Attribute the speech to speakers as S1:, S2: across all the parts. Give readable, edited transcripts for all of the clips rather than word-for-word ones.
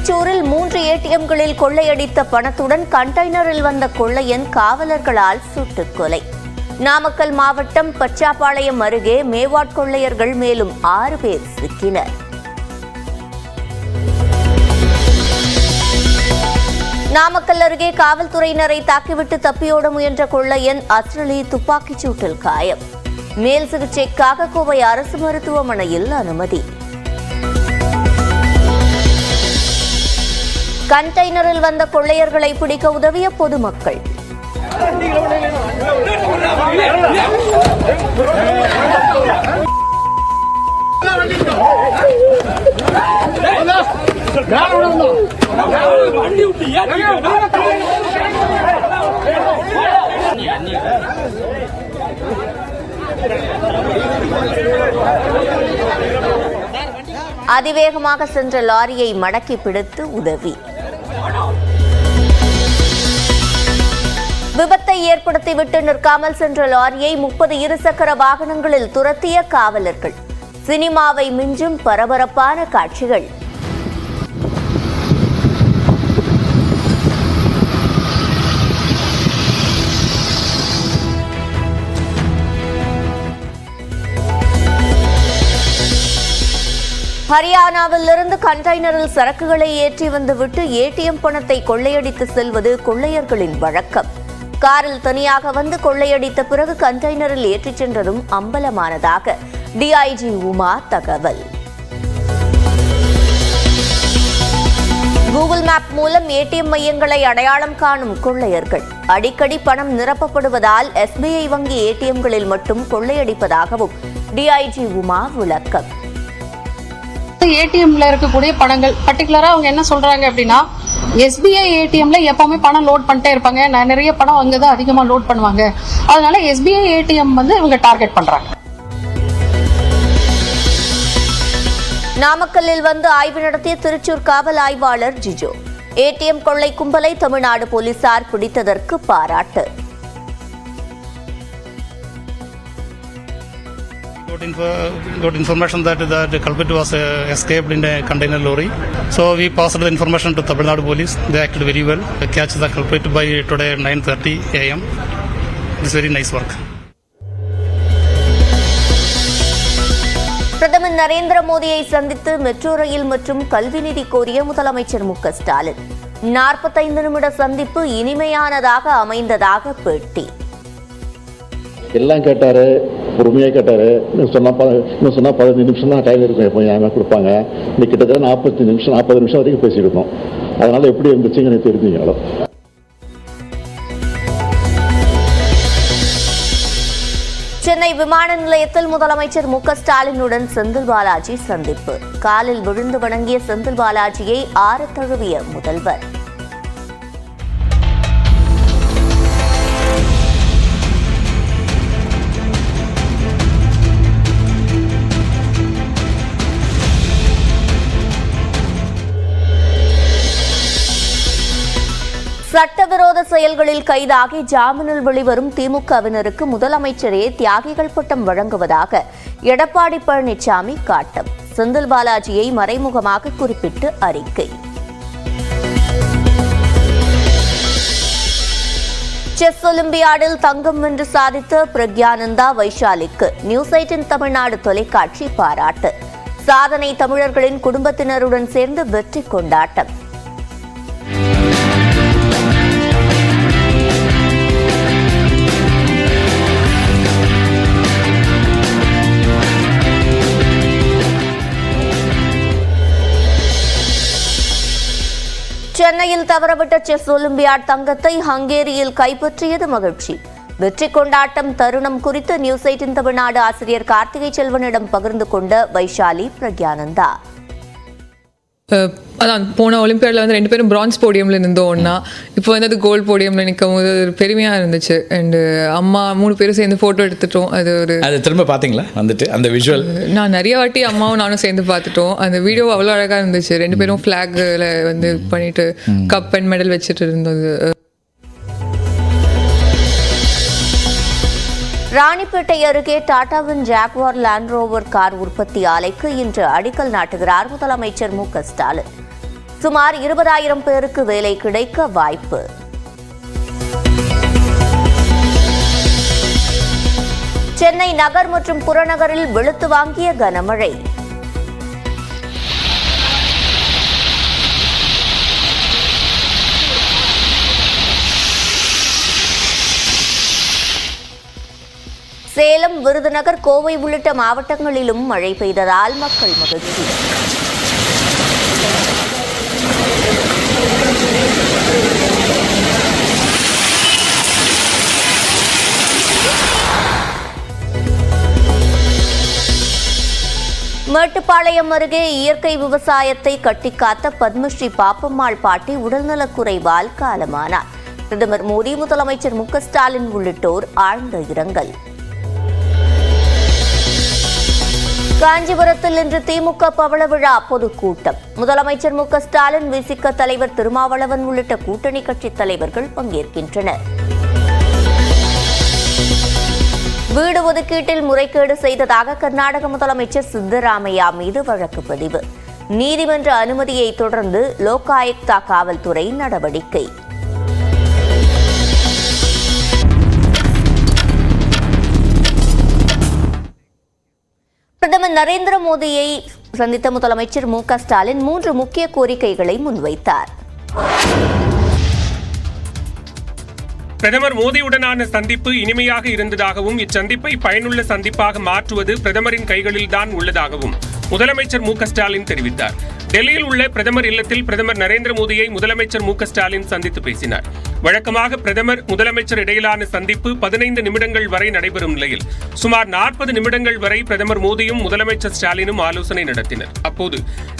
S1: திருச்சூரில் 3 ஏடிஎம்களில் கொள்ளையடித்த பணத்துடன் கண்டெய்னரில் வந்த கொள்ளையன் காவலர்களால் சுட்டுக் கொலை. நாமக்கல் மாவட்டம் பச்சாப்பாளையம் அருகே மேவாட் கொள்ளையர்கள் மேலும் 6 பேர் சிக்கினர். நாமக்கல் அருகே காவல்துறையினரை தாக்கிவிட்டு தப்பியோட முயன்ற கொள்ளையன் அஸ்ரலி துப்பாக்கிச் சூட்டில் காயம். மேல் சிகிச்சைக்காக கோவை அரசு மருத்துவமனையில் அனுமதி. கண்டெய்னரில் வந்த கொள்ளையர்களை பிடிக்க உதவிய பொதுமக்கள். அதிவேகமாக சென்ற லாரியை மடக்கி பிடித்து உதவி. விபத்தை ஏற்படுத்திவிட்டு நிற்காமல் சென்ற லாரியை 30 இருசக்கர வாகனங்களில் துரத்திய காவலர்கள். சினிமாவை மிஞ்சும் பரபரப்பான காட்சிகள். ஹரியானாவிலிருந்து கண்டெய்னரில் சரக்குகளை ஏற்றி வந்துவிட்டு ஏடிஎம் பணத்தை கொள்ளையடித்து செல்வது கொள்ளையர்களின் வழக்கம். காரில் தனியாக வந்து கொள்ளையடித்த பிறகு கண்டெய்னரில் ஏற்றிச் சென்றதும் அம்பலமானதாக டிஐஜி உமா தகவல். கூகுள் மேப் மூலம் ஏடிஎம் மையங்களை அடையாளம் காணும் கொள்ளையர்கள். அடிக்கடி பணம் நிரப்பப்படுவதால் எஸ்பிஐ வங்கி ஏடிஎம்களில் மட்டும் கொள்ளையடிப்பதாகவும் டிஐஜி உமா விளக்கம்.
S2: ஏடிஎம்ல இருக்கக்கூடிய பணங்கள் பர்டிகுலரா அவங்க என்ன சொல்றாங்க அப்படின்னா, எஸ்பிஐ ஏடிஎம்ல எப்பவுமே பணம் லோட் பண்ணிட்டே இருப்பாங்க, நிறைய பணம் அங்கதான் அதிகமா லோட் பண்ணுவாங்க, அதனால எஸ்பிஐ ஏடிஎம் இவங்க டார்கெட் பண்றாங்க.
S1: நாமக்கல்லில் வந்து ஆய்வு நடத்திய திருச்சூர் காவல் ஆய்வாளர் ஜிஜோ. ஏடிஎம் கொள்ளை கும்பலை தமிழ்நாடு போலீசார் பிடித்ததற்கு பாராட்டு.
S3: Got information that the culprit was escaped in a container lorry. So we passed the information to Tamil Nadu police. They acted very well. They catch the culprit by today 9:30 a.m. It's very nice work.
S1: பிரதமர் நரேந்திர மோடியை சந்தித்து metro rail மற்றும் கல்வி நிதி கோரிய முதலமைச்சர் மு.க. ஸ்டாலின். 45 நிமிட சந்திப்பு இனிமையானதாக அமைந்ததாக பேட்டி.
S4: எல்லாம் கேட்டாரு, பொறுமையாக கேட்டாரு. இன்னும் சொன்னா 15 நிமிஷம் தான் டைம் இருக்கும், எப்போ நியாயமாக கொடுப்பாங்க. இன்னைக்கு கிட்டத்தட்ட 40 நிமிஷம் வரைக்கும் பேசியிருக்கோம். அதனால எப்படி இருந்துச்சுங்க எனக்கு தெரிஞ்சுங்களோ.
S1: சென்னை விமான நிலையத்தில் முதலமைச்சர் மு.க. ஸ்டாலினுடன் செந்தில் பாலாஜி சந்திப்பு. காலில் விழுந்து வணங்கிய செந்தில் பாலாஜியை ஆற தழுவிய முதல்வர். சட்டவிரோத செயல்களில் கைதாகி ஜாமீனில் வெளிவரும் திமுகவினருக்கு முதலமைச்சரே தியாகிகள் பட்டம் வழங்குவதாக எடப்பாடி பழனிசாமி காட்டம். செந்தில் பாலாஜியை மறைமுகமாக குறிப்பிட்டு அறிக்கை. செஸ் ஒலிம்பியாடில் தங்கம் வென்று சாதித்த பிரக்யானந்தா வைஷாலிக்கு நியூஸ் 18 தமிழ்நாடு தொலைக்காட்சி பாராட்டு. சாதனை தமிழர்களின் குடும்பத்தினருடன் சேர்ந்து வெற்றி கொண்டாட்டம். சென்னையில் தவறவிட்ட செஸ் ஒலிம்பியாட் தங்கத்தை ஹங்கேரியில் கைப்பற்றியது மகிழ்ச்சி. வெற்றி கொண்டாட்டம் தருணம் குறித்து நியூஸ் 18 தமிழ்நாடு ஆசிரியர் கார்த்திகை செல்வனிடம் பகிர்ந்து கொண்ட வைஷாலி பிரக்யானந்தா.
S5: அதான் போன ஒலிம்பியாடில் 2 பேரும் பிரான்ஸ் போடியமில் இருந்தோம் ஒன்றா. இப்போ அது கோல்டு போடியமில் நிற்கும் போது ஒரு பெருமையாக இருந்துச்சு. அண்டு அம்மா 3 பேரும் சேர்ந்து ஃபோட்டோ எடுத்துட்டோம். அது
S6: திரும்ப பார்த்தீங்களா வந்துட்டு அந்த விஷுவல்?
S5: நான் நிறைய வாட்டி அம்மாவும் நானும் சேர்ந்து பார்த்துட்டோம். அந்த வீடியோ அவ்வளோ அழகாக இருந்துச்சு. 2 பேரும் ஃப்ளாகில் பண்ணிட்டு கப் அண்ட் மெடல் வச்சுட்டு இருந்தது.
S1: ராணிப்பேட்டை அருகே டாடாவின் ஜாக்வார் லேண்ட் ரோவர் கார் உற்பத்தி ஆலைக்கு இன்று அடிக்கல் நாட்டுகிறார் முதலமைச்சர் மு.க. ஸ்டாலின். சுமார் 20,000 பேருக்கு வேலை கிடைக்க வாய்ப்பு. சென்னை நகர் மற்றும் புறநகரில் வெளுத்து வாங்கிய கனமழை. சேலம், விருதுநகர், கோவை உள்ளிட்ட மாவட்டங்களிலும் மழை பெய்ததால் மக்கள் மகிழ்ச்சி. மேட்டுப்பாளையம் அருகே இயற்கை விவசாயத்தை கட்டிக்காத்த பத்மஸ்ரீ பாப்பம்மாள் பாட்டி உடல்நலக்குறைவால் காலமானார். பிரதமர் மோடி, முதலமைச்சர் மு.க.ஸ்டாலின் உள்ளிட்டோர் ஆழ்ந்த இரங்கல். காஞ்சிபுரத்தில் இன்று திமுக பவள விழா பொதுக்கூட்டம். முதலமைச்சர் மு.க.ஸ்டாலின், விசிக தலைவர் திருமாவளவன் உள்ளிட்ட கூட்டணி கட்சித் தலைவர்கள் பங்கேற்கின்றனர். வீடு ஒதுக்கீட்டில் முறைகேடு செய்ததாக கர்நாடக முதலமைச்சர் சித்தராமையா மீது வழக்கு பதிவு. நீதிமன்ற அனுமதியை தொடர்ந்து லோகாயுக்தா காவல்துறை நடவடிக்கை. பிரதமர் நரேந்திர மோடியை சந்தித்த முதலமைச்சர் மு.க.ஸ்டாலின் 3 முக்கிய கோரிக்கைகளை முன்வைத்தார்.
S7: பிரதமர் மோடியுடனான சந்திப்பு இனிமையாக இருந்ததாகவும் இச்சந்திப்பை பயனுள்ள சந்திப்பாக மாற்றுவது பிரதமரின் கைகளில்தான் உள்ளதாகவும் முதலமைச்சர் மு.க.ஸ்டாலின் தெரிவித்தார். டெல்லியில் உள்ள பிரதமர் இல்லத்தில் பிரதமர் நரேந்திர மோடியை முதலமைச்சர் மு.க.ஸ்டாலின் சந்தித்து பேசினார். வழக்கமாக பிரதமர் முதலமைச்சர் இடையிலான சந்திப்பு 15 நிமிடங்கள் வரை நடைபெறும் நிலையில் சுமார் 40 நிமிடங்கள் வரை பிரதமர் மோடியும் முதலமைச்சர் ஸ்டாலினும் ஆலோசனை நடத்தினர். அப்போது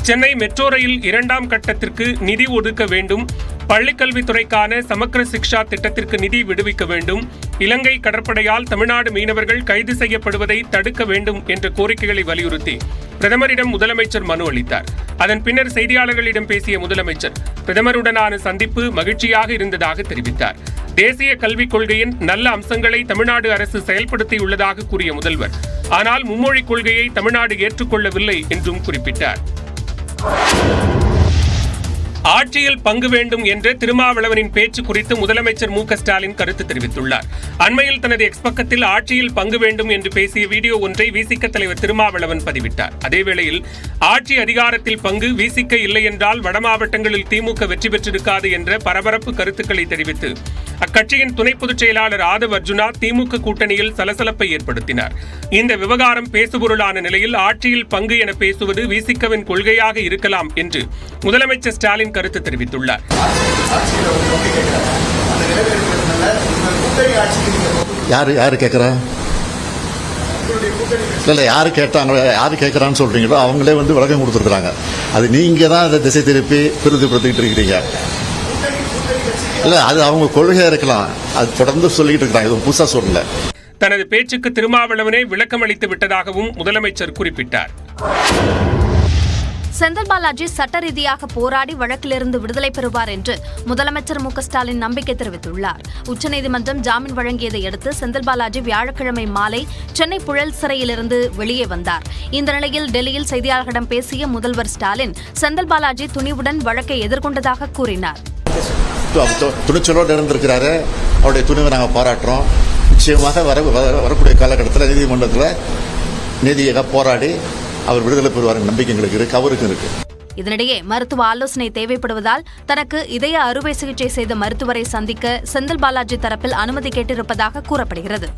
S7: சென்னை மெட்ரோ ரயில் 2ஆம் கட்டத்திற்கு நிதி ஒதுக்க வேண்டும், பள்ளிக்கல்வித்துறைக்கான சமக்ர சிக்ஷா திட்டத்திற்கு நிதி விடுவிக்க வேண்டும், இலங்கை கடற்படையால் தமிழ்நாடு மீனவர்கள் கைது செய்யப்படுவதை தடுக்க வேண்டும் என்ற கோரிக்கைகளை வலியுறுத்தி பிரதமரிடம் முதலமைச்சர் மனு அளித்தார். அதன் பின்னர் செய்தியாளர்களிடம் பேசிய முதலமைச்சர் பிரதமருடனான சந்திப்பு மகிழ்ச்சியாக இருந்ததாக தெரிவித்தார். தேசிய கல்விக் கொள்கையின் நல்ல அம்சங்களை தமிழ்நாடு அரசு செயல்படுத்தியுள்ளதாக கூறிய முதல்வர், ஆனால் மும்மொழிக் கொள்கையை தமிழ்நாடு ஏற்றுக்கொள்ளவில்லை என்றும் குறிப்பிட்டார். ஆட்சியில் பங்கு வேண்டும் என்ற திருமாவளவனின் பேச்சு குறித்து முதலமைச்சர் மு.க.ஸ்டாலின் கருத்து தெரிவித்துள்ளார். அண்மையில் தனது எக்ஸ் பக்கத்தில் ஆட்சியில் பங்கு வேண்டும் என்று பேசிய வீடியோ ஒன்றை விசிக தலைவர் திருமாவளவன் பதிவிட்டார். அதேவேளையில் ஆட்சி அதிகாரத்தில் பங்கு விசிக இல்லை என்றால் வட மாவட்டங்களில் திமுக வெற்றி பெற்றிருக்காது என்ற பரபரப்பு கருத்துக்களை தெரிவித்து அக்கட்சியின் துணை பொதுச் செயலாளர் ஆதவ் அர்ஜுனா திமுக கூட்டணியில் சலசலப்பை ஏற்படுத்தினார். இந்த விவகாரம் பேசுபொருளான நிலையில் ஆட்சியில் பங்கு என பேசுவது விசிகவின் கொள்கையாக இருக்கலாம் என்று முதலமைச்சர் ஸ்டாலின் கருத்து தெரிவித்துள்ளார்.
S4: யாரு கேட்குறா? இல்லை, யாரு கேட்டாங்க, யாரு கேட்குறான்னு சொல்றீங்களோ அவங்களே வந்து விளக்கம் கொடுத்துருக்குறாங்க. அது நீங்க தான் அதை திசை திருப்பி பெருதுபடுத்திக்கிட்டு இருக்கிறீங்க. இல்லை, அது அவங்க கொள்கையா இருக்கலாம், அது தொடர்ந்து சொல்லிக்கிட்டு இருக்கிறாங்க, இது புதுசா சொல்லல.
S7: தனது பேச்சுக்கு திருமாவளவனே விளக்கம் அளித்து விட்டதாகவும் முதலமைச்சர் குறிப்பிட்டார்.
S8: செந்தில் பாலாஜி சட்ட ரீதியாக போராடி வழக்கிலிருந்து விடுதலை பெறுவார் என்று முதலமைச்சர் மு.க.ஸ்டாலின் நம்பிக்கை தெரிவித்துள்ளார். உச்சநீதிமன்றம் ஜாமீன் வழங்கியதை அடுத்து செந்தில் பாலாஜி வியாழக்கிழமை மாலை சென்னை புழல் சிறையிலிருந்து வெளியே வந்தார். இந்த நிலையில் டெல்லியில் செய்தியாளர்களிடம் பேசிய முதல்வர் ஸ்டாலின் செந்தில் பாலாஜி துணிவுடன் வழக்கை எதிர்கொண்டதாக கூறினார்.
S4: துணிச்சலோடு இருந்திருக்கிறாரு, அவருடைய துணிவை நாங்கள் பாராட்டுறோம். நிச்சயமாக வரக்கூடிய காலகட்டத்தில் நீதிமன்றத்தில் நீதியாக போராடி அவர் விடுதலை பெறுவார் நம்பிக்கை எங்களுக்கு இருக்கு, அவருக்கும் இருக்கு.
S8: இதனிடையே மருத்துவ ஆலோசனை தேவைப்படுவதால் தனக்கு இதய அறுவை சிகிச்சை செய்த மருத்துவரை சந்திக்க செந்தில் பாலாஜி தரப்பில் அனுமதி கேட்டிருப்பதாக கூறப்படுகிறது.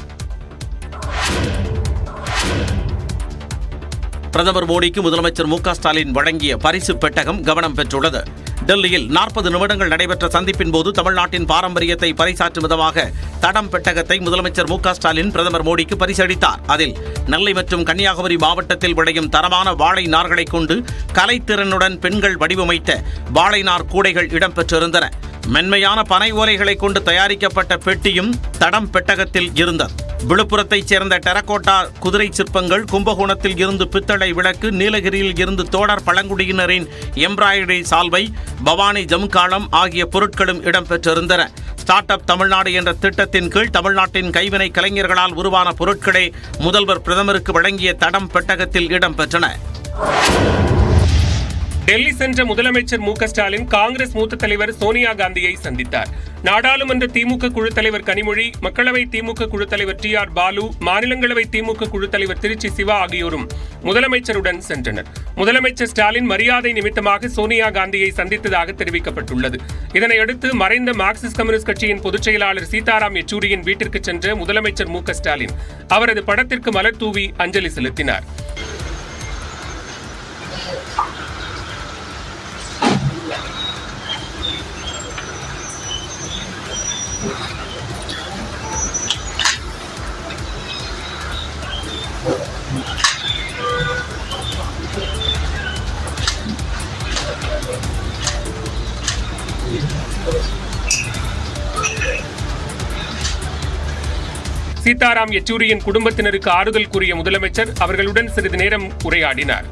S9: பிரதமர் மோடிக்கு முதலமைச்சர் மு.க.ஸ்டாலின் வழங்கிய பரிசு பெட்டகம் கவனம் பெற்றுள்ளது. டெல்லியில் 40 நிமிடங்கள் நடைபெற்ற சந்திப்பின் போது தமிழ்நாட்டின் பாரம்பரியத்தை பறைசாற்றும் விதமாக தடம் பெட்டகத்தை முதலமைச்சர் மு.க.ஸ்டாலின் பிரதமர் மோடிக்கு பரிசளித்தார். அதில் நெல்லை மற்றும் கன்னியாகுமரி மாவட்டத்தில் விளையும் தரமான வாழை நார்களை கொண்டு கலைத்திறனுடன் பெண்கள் வடிவமைத்த வாழை நார் கூடைகள் இடம்பெற்றிருந்தன. மென்மையான பனை ஓலைகளை கொண்டு தயாரிக்கப்பட்ட பெட்டியும் தடம் பெட்டகத்தில் இருந்தது. விழுப்புரத்தைச் சேர்ந்த டெரகோட்டா குதிரை சிற்பங்கள், கும்பகோணத்தில் இருந்து பித்தளை விளக்கு, நீலகிரியில் இருந்து தோடர் பழங்குடியினரின் எம்ப்ராய்டரி சால்வை, பவானி ஜமுக்காலம் ஆகிய பொருட்களும் இடம்பெற்றிருந்தன. ஸ்டார்ட் அப் தமிழ்நாடு என்ற திட்டத்தின் கீழ் தமிழ்நாட்டின் கைவினை கலைஞர்களால் உருவான பொருட்களே முதல்வர் பிரதமருக்கு வழங்கிய தடம் பெட்டகத்தில் இடம்பெற்றன.
S7: டெல்லி சென்ற முதலமைச்சர் மு.க.ஸ்டாலின் காங்கிரஸ் மூத்த தலைவர் சோனியா காந்தியை சந்தித்தார். நாடாளுமன்ற திமுக குழு தலைவர் கனிமொழி, மக்களவை திமுக குழு தலைவர் டி.ஆர். பாலு, மாநிலங்களவை திமுக குழு தலைவர் திருச்சி சிவா ஆகியோரும் முதலமைச்சருடன் சென்றனர். முதலமைச்சர் ஸ்டாலின் மரியாதை நிமித்தமாக சோனியா காந்தியை சந்தித்ததாக தெரிவிக்கப்பட்டுள்ளது. இதனையடுத்து மறைந்த மார்க்சிஸ்ட் கம்யூனிஸ்ட் கட்சியின் பொதுச் செயலாளர் சீதாராம் யெச்சூரியின் வீட்டிற்கு சென்ற முதலமைச்சர் மு.க.ஸ்டாலின் அவரது படத்திற்கு மலர் தூவி அஞ்சலி செலுத்தினார். சீதாராம் யெச்சூரியின் குடும்பத்தினருக்கு ஆறுதல் கூறிய முதலமைச்சர் அவர்களுடன் சிறிது நேரம் உரையாடினார்.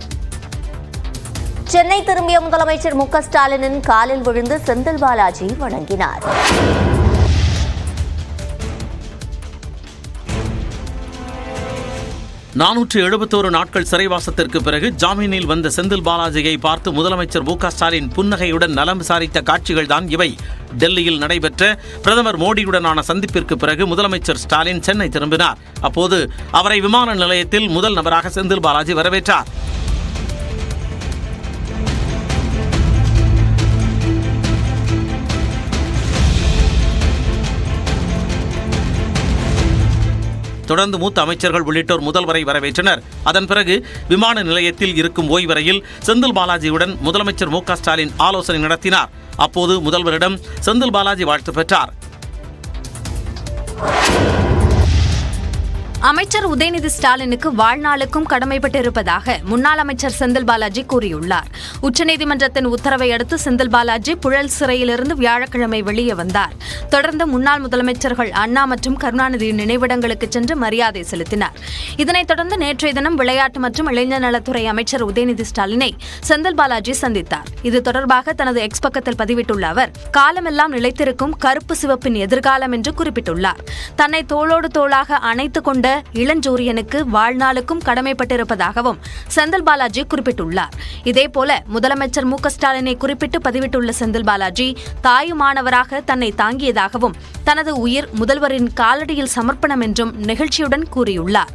S1: சென்னை திரும்பிய முதலமைச்சர் மு.க.ஸ்டாலினின் காலில் விழுந்து செந்தில் பாலாஜி வணங்கினார்.
S9: நாட்கள் சிறைவாசத்திற்கு பிறகு ஜாமீனில் வந்த செந்தில் பாலாஜியை பார்த்து முதலமைச்சர் மு.க.ஸ்டாலின் புன்னகையுடன் நலம் விசாரித்த காட்சிகள் தான் இவை. டெல்லியில் நடைபெற்ற பிரதமர் மோடியுடனான சந்திப்பிற்கு பிறகு முதலமைச்சர் ஸ்டாலின் சென்னை திரும்பினார். அப்போது அவரை விமான நிலையத்தில் முதல் நபராக செந்தில் பாலாஜி வரவேற்றார். தொடர்ந்து மூத்த அமைச்சர்கள் உள்ளிட்டோர் முதல்வரை வரவேற்றனர். அதன் பிறகு விமான நிலையத்தில் இருக்கும் ஓய்வறையில் செந்தில் பாலாஜியுடன் முதலமைச்சர் மு.க.ஸ்டாலின் ஆலோசனை நடத்தினார். அப்போது முதல்வரிடம் செந்தில் பாலாஜி வாழ்த்து பெற்றார்.
S8: அமைச்சர் உதயநிதி ஸ்டாலினுக்கு வாழ்நாளுக்கும் கடமைப்பட்டிருப்பதாக முன்னாள் அமைச்சர் செந்தில் பாலாஜி கூறியுள்ளார். உச்சநீதிமன்றத்தின் உத்தரவை அடுத்து செந்தில் பாலாஜி புழல் சிறையிலிருந்து வியாழக்கிழமை வெளியே வந்தார். தொடர்ந்து முன்னாள் முதலமைச்சர்கள் அண்ணா மற்றும் கருணாநிதி நினைவிடங்களுக்கு சென்று மரியாதை செலுத்தினார். இதனைத் தொடர்ந்து நேற்றைய தினம் விளையாட்டு மற்றும் இளைஞர் நலத்துறை அமைச்சர் உதயநிதி ஸ்டாலினை செந்தில் பாலாஜி சந்தித்தார். இது தொடர்பாக தனது எக்ஸ் பக்கத்தில் பதிவிட்டுள்ள அவர், காலமெல்லாம் நிலைத்திருக்கும் கருப்பு சிவப்பின் எதிர்காலம் என்று குறிப்பிட்டுள்ளார். தன்னை தோளோடு தோளாக அணைத்துக் கொண்ட இளஞ்சூரியனுக்கு வாழ்நாளுக்கும் கடமைப்பட்டிருப்பதாகவும் செந்தில் பாலாஜி குறிப்பிட்டுள்ளார். இதேபோல முதலமைச்சர் மு.க.ஸ்டாலினை குறிப்பிட்டு பதிவிட்டுள்ள செந்தில் பாலாஜி, தாயுமானவராக தன்னை தாங்கியதாகவும் தனது உயிர் முதல்வரின் காலடியில் சமர்ப்பணம் என்றும் நெகிழ்ச்சியுடன் கூறியுள்ளார்.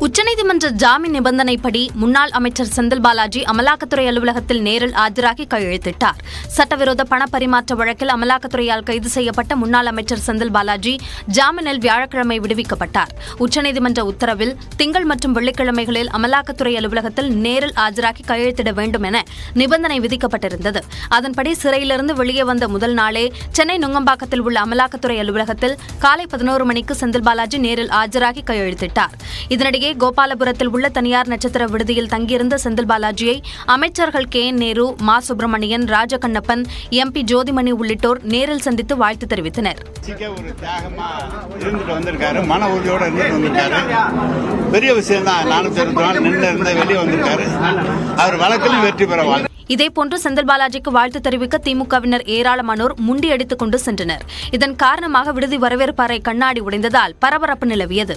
S8: உச்சநீதிமன்ற ஜாமீன் நிபந்தனைப்படி முன்னாள் அமைச்சர் செந்தில் பாலாஜி அமலாக்கத்துறை அலுவலகத்தில் நேரில் ஆஜராகி கையெழுத்திட்டார். சட்டவிரோத பண பரிமாற்ற வழக்கில் அமலாக்கத்துறையால் கைது செய்யப்பட்ட முன்னாள் அமைச்சர் செந்தில் பாலாஜி ஜாமீனில் வியாழக்கிழமை விடுவிக்கப்பட்டார். உச்சநீதிமன்ற உத்தரவில் திங்கள் மற்றும் வெள்ளிக்கிழமைகளில் அமலாக்கத்துறை அலுவலகத்தில் நேரில் ஆஜராகி கையெழுத்திட வேண்டும் என நிபந்தனை விதிக்கப்பட்டிருந்தது. அதன்படி சிறையிலிருந்து வெளியே வந்த முதல் நாளே சென்னை நுங்கம்பாக்கத்தில் உள்ள அமலாக்கத்துறை அலுவலகத்தில் காலை 11 மணிக்கு செந்தில் பாலாஜி நேரில் ஆஜராகி கையெழுத்திட்டார். இதனிடையே கோபாலபுரத்தில் உள்ள தனியார் நட்சத்திர விடுதியில் தங்கியிருந்த செந்தில் பாலாஜியை அமைச்சர்கள் கே.என். நேரு, மா. சுப்பிரமணியன், ராஜகண்ணப்பன், எம்பி ஜோதிமணி உள்ளிட்டோர் நேரில் சந்தித்து வாழ்த்து தெரிவித்தனர்.
S10: ஒரு தியாகமா இருந்துட்டு வந்திருக்காரு, மன உறுதியோட இருந்துட்டு வந்திருக்காரு. பெரிய விஷயம் தான். 402 நாள் நின்று இருந்த வெளியே வந்திருக்காரு. அவர் வழக்கிலும் வெற்றி பெற வாழ்த்து.
S8: இதேபோன்று செந்தில் பாலாஜிக்கு வாழ்த்து தெரிவிக்க திமுகவினர் ஏராளமானோர் முண்டியடித்துக் கொண்டு சென்றனர். இதன் காரணமாக விடுதி வரவேற்பு அறை கண்ணாடி உடைந்ததால் பரபரப்பு நிலவியது.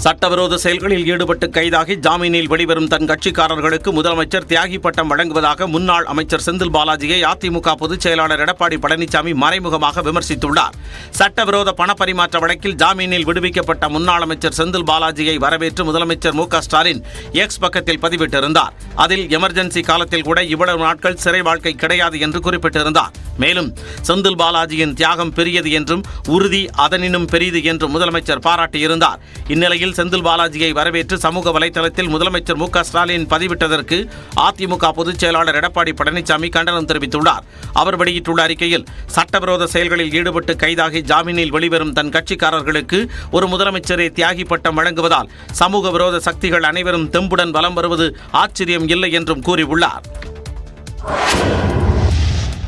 S9: சட்டவிரோத செயல்களில் ஈடுபட்டு கைதாகி ஜாமீனில் வெளிவரும் தன் கட்சிக்காரர்களுக்கு முதலமைச்சர் தியாகி பட்டம் வழங்குவதாக முன்னாள் அமைச்சர் செந்தில் பாலாஜியை அதிமுக பொதுச் செயலாளர் எடப்பாடி பழனிசாமி மறைமுகமாக விமர்சித்துள்ளார். சட்டவிரோத பணப்பரிமாற்ற வழக்கில் ஜாமீனில் விடுவிக்கப்பட்ட முன்னாள் அமைச்சர் செந்தில் பாலாஜியை வரவேற்று முதலமைச்சர் மு.க.ஸ்டாலின் எக்ஸ் பக்கத்தில் பதிவிட்டிருந்தார். அதில் எமர்ஜென்சி காலத்தில் கூட இவ்வளவு நாட்கள் சிறை வாழ்க்கை கிடையாது என்று குறிப்பிட்டிருந்தார். மேலும் செந்தில் பாலாஜியின் தியாகம் பெரியது என்றும் உறுதி அதனினும் பெரியது என்றும் முதலமைச்சர் பாராட்டியிருந்தார். இந்நிலையில் செந்தில் பாலாஜியை வரவேற்று சமூக வலைதளத்தில் முதலமைச்சர் மு.க.ஸ்டாலின் பதிவிட்டதற்கு அதிமுக பொதுச் செயலாளர் எடப்பாடி பழனிசாமி கண்டனம் தெரிவித்துள்ளார். அவர் வெளியிட்டுள்ள அறிக்கையில், சட்டவிரோத செயல்களில் ஈடுபட்டு கைதாகி ஜாமீனில் வெளிவரும் தன் கட்சிக்காரர்களுக்கு ஒரு முதலமைச்சரே தியாகி பட்டம் வழங்குவதால் சமூக விரோத சக்திகள் அனைவரும் தெம்புடன் வலம் வருவது ஆச்சரியம் இல்லை என்றும் கூறியுள்ளார்.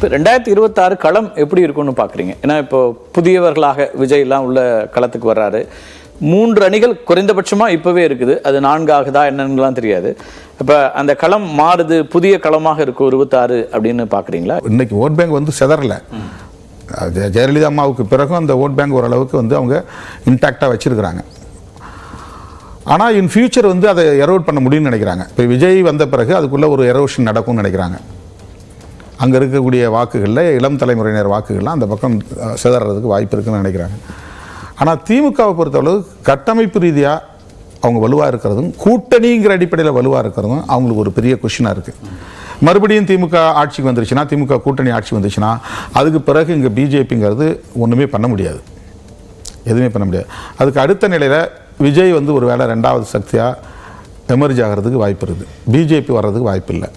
S6: 2026 களம் எப்படி இருக்கும்னு பார்க்குறீங்க? ஏன்னா இப்போ புதியவர்களாக விஜய்லாம் உள்ள களத்துக்கு வர்றாரு. 3 அணிகள் குறைந்தபட்சமாக இப்போவே இருக்குது. அது 4 ஆகுதா என்னன்னுலாம் தெரியாது. இப்போ அந்த களம் மாறுது, புதிய களமாக இருக்கும் 26 அப்படின்னு பார்க்குறீங்களா?
S11: இன்னைக்கு ஓட் பேங்க் வந்து செதறல. ஜெயலலிதா அம்மாவுக்கு பிறகும் அந்த ஓட் பேங்க் ஓரளவுக்கு வந்து அவங்க இன்டாக்டாக வச்சுருக்கிறாங்க. ஆனால் இன் ஃபியூச்சர் வந்து அதை எரோட் பண்ண முடியும்னு நினைக்கிறாங்க. இப்போ விஜய் வந்த பிறகு அதுக்குள்ளே ஒரு எரோஷன் நடக்கும்னு நினைக்கிறாங்க. அங்கே இருக்கக்கூடிய வாக்குகளில் இளம் தலைமுறையினர் வாக்குகள்லாம் அந்த பக்கம் சிதறதுக்கு வாய்ப்பு இருக்குன்னு நினைக்கிறாங்க. ஆனால் திமுகவை பொறுத்தளவு கட்டமைப்பு ரீதியாக அவங்க வலுவாக இருக்கிறதும் கூட்டணிங்கிற அடிப்படையில் வலுவாக இருக்கிறதும் அவங்களுக்கு ஒரு பெரிய கொஷினாக இருக்குது. மறுபடியும் திமுக ஆட்சிக்கு வந்துருச்சுன்னா, திமுக கூட்டணி ஆட்சி வந்துச்சுன்னா, அதுக்கு பிறகு இங்கே பிஜேபிங்கிறது ஒன்றுமே பண்ண முடியாது, எதுவுமே பண்ண முடியாது. அதுக்கு அடுத்த நிலையில் விஜய் வந்து ஒரு வேளை 2வது சக்தியாக எமர்ஜ் ஆகிறதுக்கு வாய்ப்பு இருக்குது, பிஜேபி வர்றதுக்கு வாய்ப்பு இல்லை.